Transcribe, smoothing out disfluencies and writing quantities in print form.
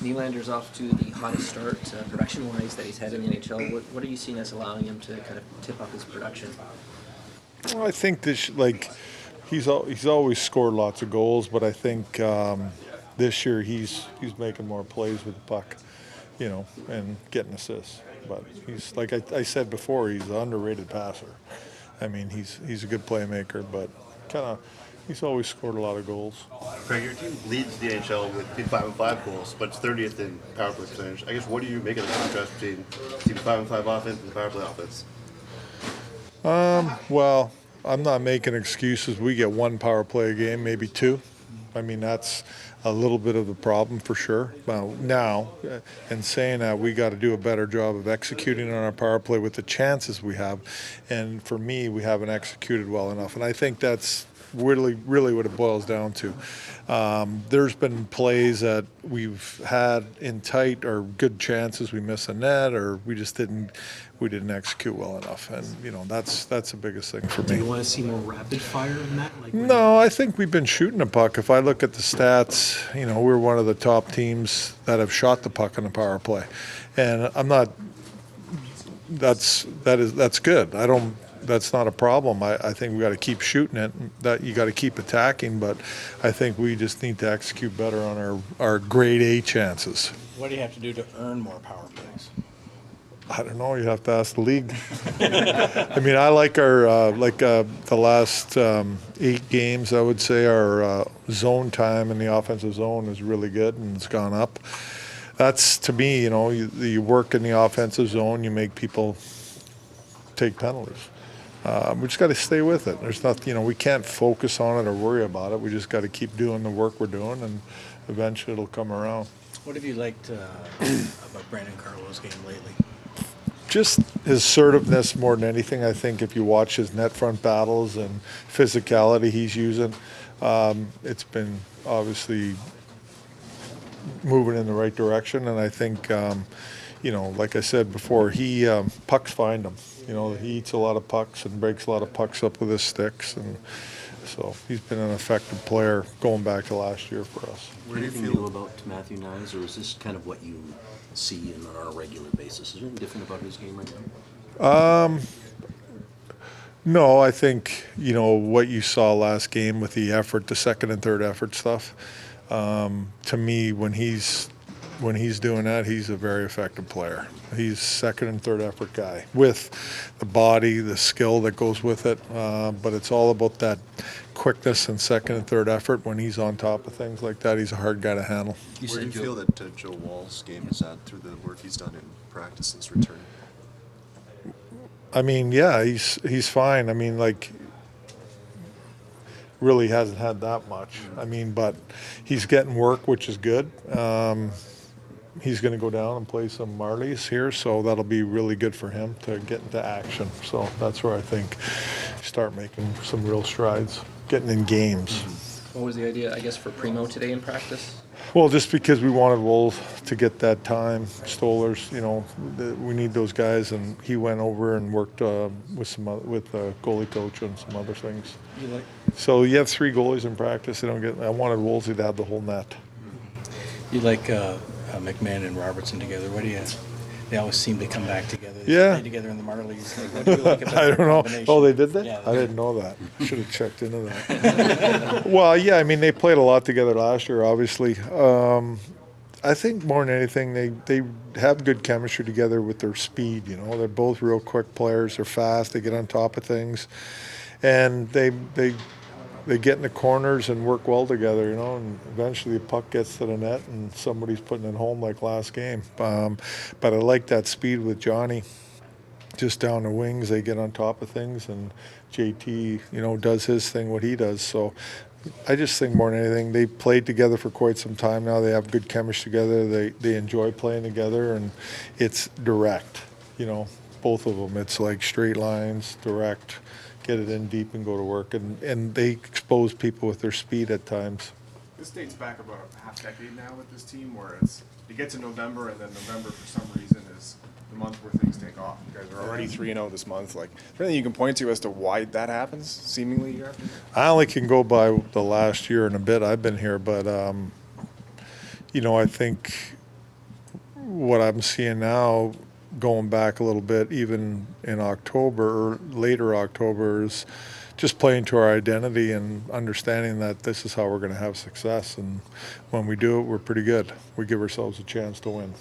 Nylander's off to the hottest start production-wise that he's had in the NHL. What are you seeing as allowing him to kind of tip up his production? Well, I think he's always scored lots of goals, but I think this year he's making more plays with the puck, and getting assists. But he's, like I said before, he's an underrated passer. I mean, he's a good playmaker, but he's always scored a lot of goals. Craig, your team leads the NHL with 5-5 goals, but it's 30th in power play percentage. I guess, what do you make of the contrast between team 5-5 offense and the power play offense? Well, I'm not making excuses. We get one power play a game, maybe two. I mean, that's a little bit of the problem for sure. Now, in saying that, we got to do a better job of executing on our power play with the chances we have. And for me, we haven't executed well enough. And I think that's really what it boils down to. There's been plays that we've had in tight or good chances, we miss a net, or we didn't execute well enough, and that's the biggest thing for me. Do you want to see more rapid fire in that? No, I think we've been shooting the puck. If I look at the stats, we're one of the top teams that have shot the puck on the power play, and I'm not. That's good. That's not a problem. I think we got to keep shooting it. That you got to keep attacking, but I think we just need to execute better on our grade A chances. What do you have to do to earn more power plays? I don't know. You have to ask the league. I mean, I like our the last 8 games. I would say our zone time in the offensive zone is really good, and it's gone up. That's, to me, you work in the offensive zone. You make people take penalties. We just got to stay with it. There's nothing, we can't focus on it or worry about it. We just got to keep doing the work we're doing, and eventually it'll come around. What have you liked about Brandon Carlo's game lately? Just his assertiveness more than anything. I think if you watch his net front battles and physicality he's using, it's been obviously moving in the right direction. And I think, like I said before, pucks find him. He eats a lot of pucks and breaks a lot of pucks up with his sticks, and so he's been an effective player going back to last year for us. What do you feel about Matthew Knies, or is this kind of what you see on a regular basis? Is there anything different about his game right now? No, I think what you saw last game with the effort, the second and third effort stuff. To me, when he's doing that, he's a very effective player. He's second and third effort guy with the body, the skill that goes with it. But it's all about that quickness and second and third effort. When he's on top of things like that, he's a hard guy to handle. Where do you feel that Joe Wall's game is at through the work he's done in practice since returning? I mean, yeah, he's fine. I mean, really hasn't had that much. I mean, but he's getting work, which is good. He's going to go down and play some Marlies here, so that'll be really good for him to get into action. So that's where I think start making some real strides, getting in games. What was the idea, I guess, for Primo today in practice? Well, just because we wanted Wolves to get that time, Stolar's, we need those guys, and he went over and worked with the goalie coach and some other things. So you have 3 goalies in practice. I wanted Wolsey to have the whole net. You like McMann and Robertson together. What do you? They always seem to come back together. They play together in the Marlies. What do you like about I don't know. combination? Oh, they did that? Yeah, I didn't know that. Should have checked into that. Well, yeah, I mean, they played a lot together last year, obviously. I think more than anything, they have good chemistry together with their speed. They're both real quick players. They're fast. They get on top of things. And they get in the corners and work well together, and eventually the puck gets to the net and somebody's putting it home like last game. But I like that speed with Johnny. Just down the wings, they get on top of things, and JT, does his thing, what he does. So I just think more than anything, they played together for quite some time now. They have good chemistry together. They enjoy playing together, and it's direct, both of them. It's like straight lines, direct. Get it in deep and go to work, and they expose people with their speed at times. This dates back about a half decade now with this team, where you get to November, and then November for some reason is the month where things take off. You guys are already 3-0 this month. Is there anything you can point to as to why that happens, seemingly year after year? I only can go by the last year and a bit I've been here, but I think what I'm seeing now, going back a little bit, even in October or later October, is just playing to our identity and understanding that this is how we're going to have success. And when we do it, we're pretty good. We give ourselves a chance to win.